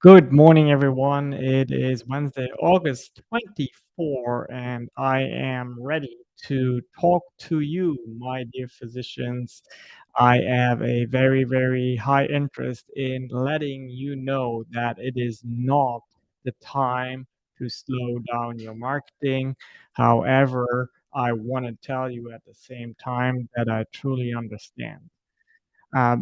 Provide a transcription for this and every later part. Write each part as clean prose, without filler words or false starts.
Good morning, everyone. It is Wednesday, August 24, and I am ready to talk to you, my dear physicians. I have a very, very high interest in letting you know that it is not the time to slow down your marketing. However, I want to tell you at the same time that I truly understand.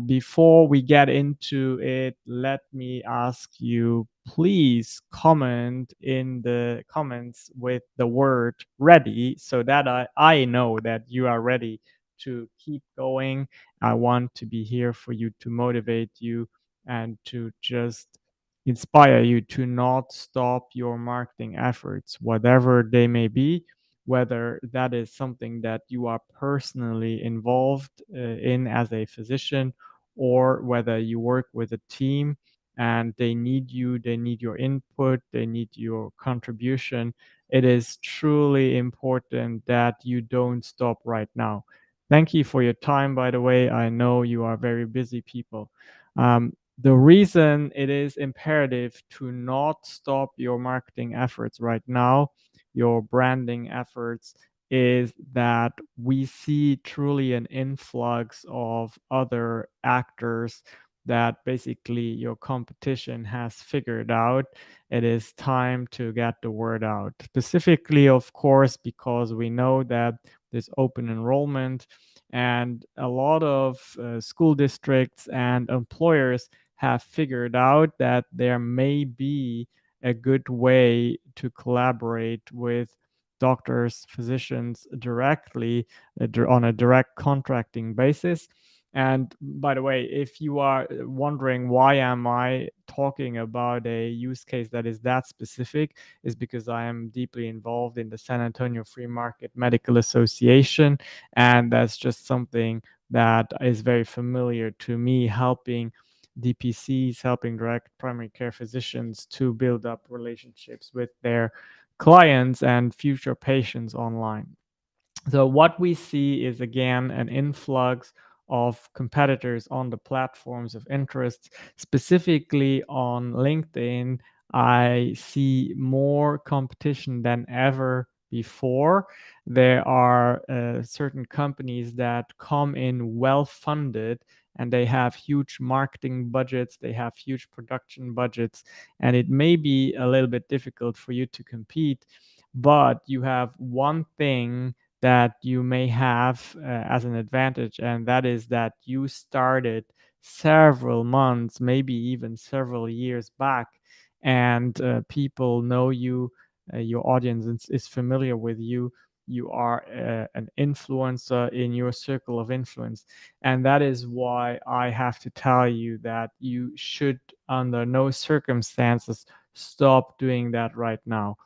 Before we get into it, let me ask you, please comment in the comments with the word ready so that I know that you are ready to keep going. I want to be here for you to motivate you and to just inspire you to not stop your marketing efforts, whatever they may be, whether that is something that you are personally involved in as a physician, or whether you work with a team and they need you, they need your input, they need your contribution. It is truly important that you don't stop right now. Thank you for your time, by the way. I know you are very busy people. The reason it is imperative to not stop your marketing efforts right now, your branding efforts, is that we see truly an influx of other actors that basically your competition has figured out. It is time to get the word out. Specifically, of course, because we know that there's open enrollment and a lot of school districts and employers have figured out that there may be a good way to collaborate with doctors, physicians directly on a direct contracting basis. And by the way, if you are wondering why am I talking about a use case that is that specific, is because I am deeply involved in the San Antonio Free Market Medical Association, and that's just something that is very familiar to me, helping DPCs, helping direct primary care physicians to build up relationships with their clients and future patients online. So what we see is again an influx of competitors on the platforms of interest, specifically on LinkedIn. I see more competition than ever before. There are certain companies that come in well funded and they have huge marketing budgets, they have huge production budgets, and it may be a little bit difficult for you to compete. But you have one thing that you may have as an advantage, and that is that you started several months, maybe even several years back, and people know you, your audience is familiar with you. You are an influencer in your circle of influence. And that is why I have to tell you that you should, under no circumstances, stop doing that right now.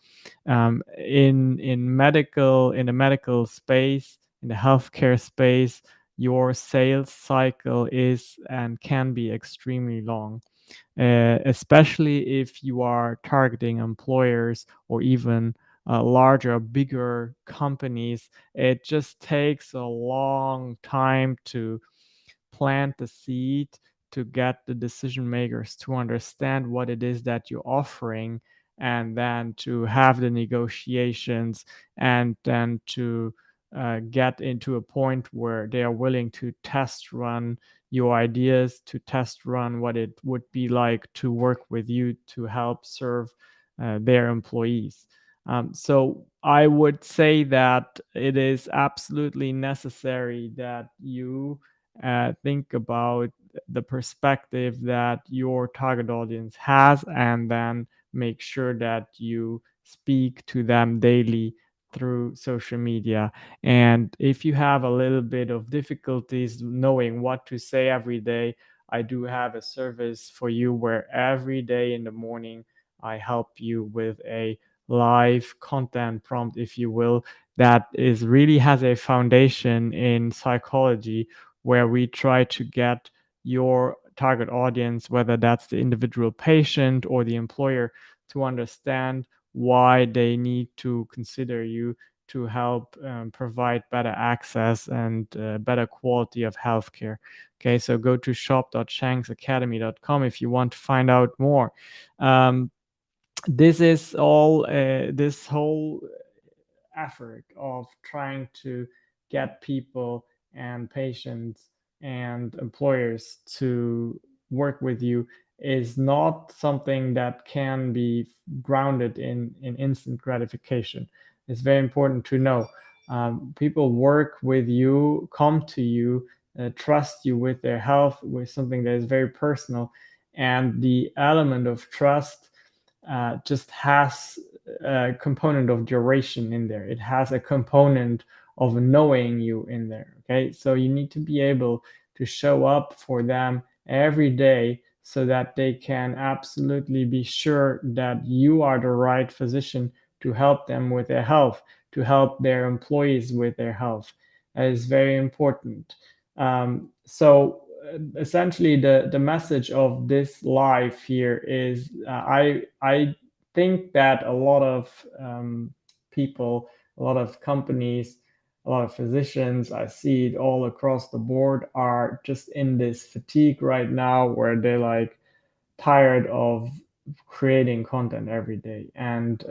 In the medical space, in the healthcare space, your sales cycle is and can be extremely long, especially if you are targeting employers or even larger, bigger companies. It just takes a long time to plant the seed, to get the decision makers to understand what it is that you're offering, and then to have the negotiations, and then to get into a point where they are willing to test run your ideas, to test run what it would be like to work with you to help serve their employees. So I would say that it is absolutely necessary that you think about the perspective that your target audience has, and then make sure that you speak to them daily through social media. And if you have a little bit of difficulties knowing what to say every day, I do have a service for you where every day in the morning I help you with a live content prompt, if you will, that is really has a foundation in psychology, where we try to get your target audience, whether that's the individual patient or the employer, to understand why they need to consider you to help provide better access and better quality of healthcare. Okay, so go to shop.shanksacademy.com if you want to find out more. This is all this whole effort of trying to get people and patients and employers to work with you is not something that can be grounded in instant gratification. It's very important to know. People work with you, come to you, trust you with their health, with something that is very personal. And the element of trust just has a component of duration in there. It has a component of knowing you in there. Okay, so you need to be able to show up for them every day so that they can absolutely be sure that you are the right physician to help them with their health, to help their employees with their health. That is very important. So essentially the message of this live here is I think that a lot of people, a lot of companies, a lot of physicians, I see it all across the board, are just in this fatigue right now where they're like tired of creating content every day. And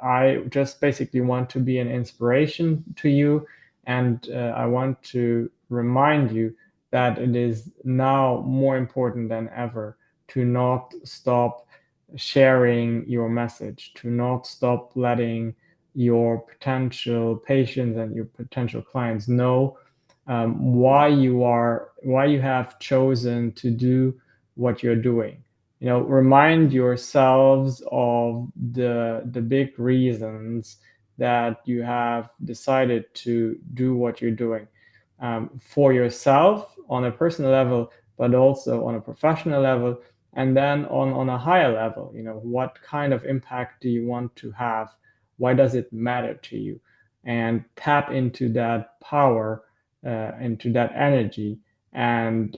I just basically want to be an inspiration to you. And I want to remind you that it is now more important than ever to not stop sharing your message, to not stop letting your potential patients and your potential clients know why you have chosen to do what you're doing. Remind yourselves of the big reasons that you have decided to do what you're doing, for yourself on a personal level, but also on a professional level, and then on a higher level. What kind of impact do you want to have? Why does it matter to you? And tap into that power, into that energy, and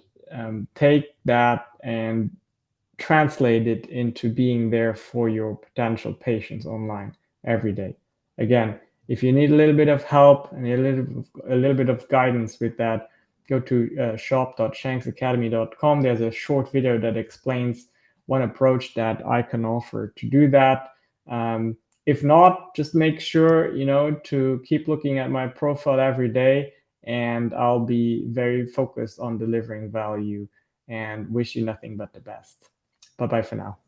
take that and translate it into being there for your potential patients online every day. Again, if you need a little bit of help and a little bit of guidance with that, go to shop.shanksacademy.com. There's a short video that explains one approach that I can offer to do that. If not, just make sure to keep looking at my profile every day, and I'll be very focused on delivering value and wish you nothing but the best. Bye bye for now.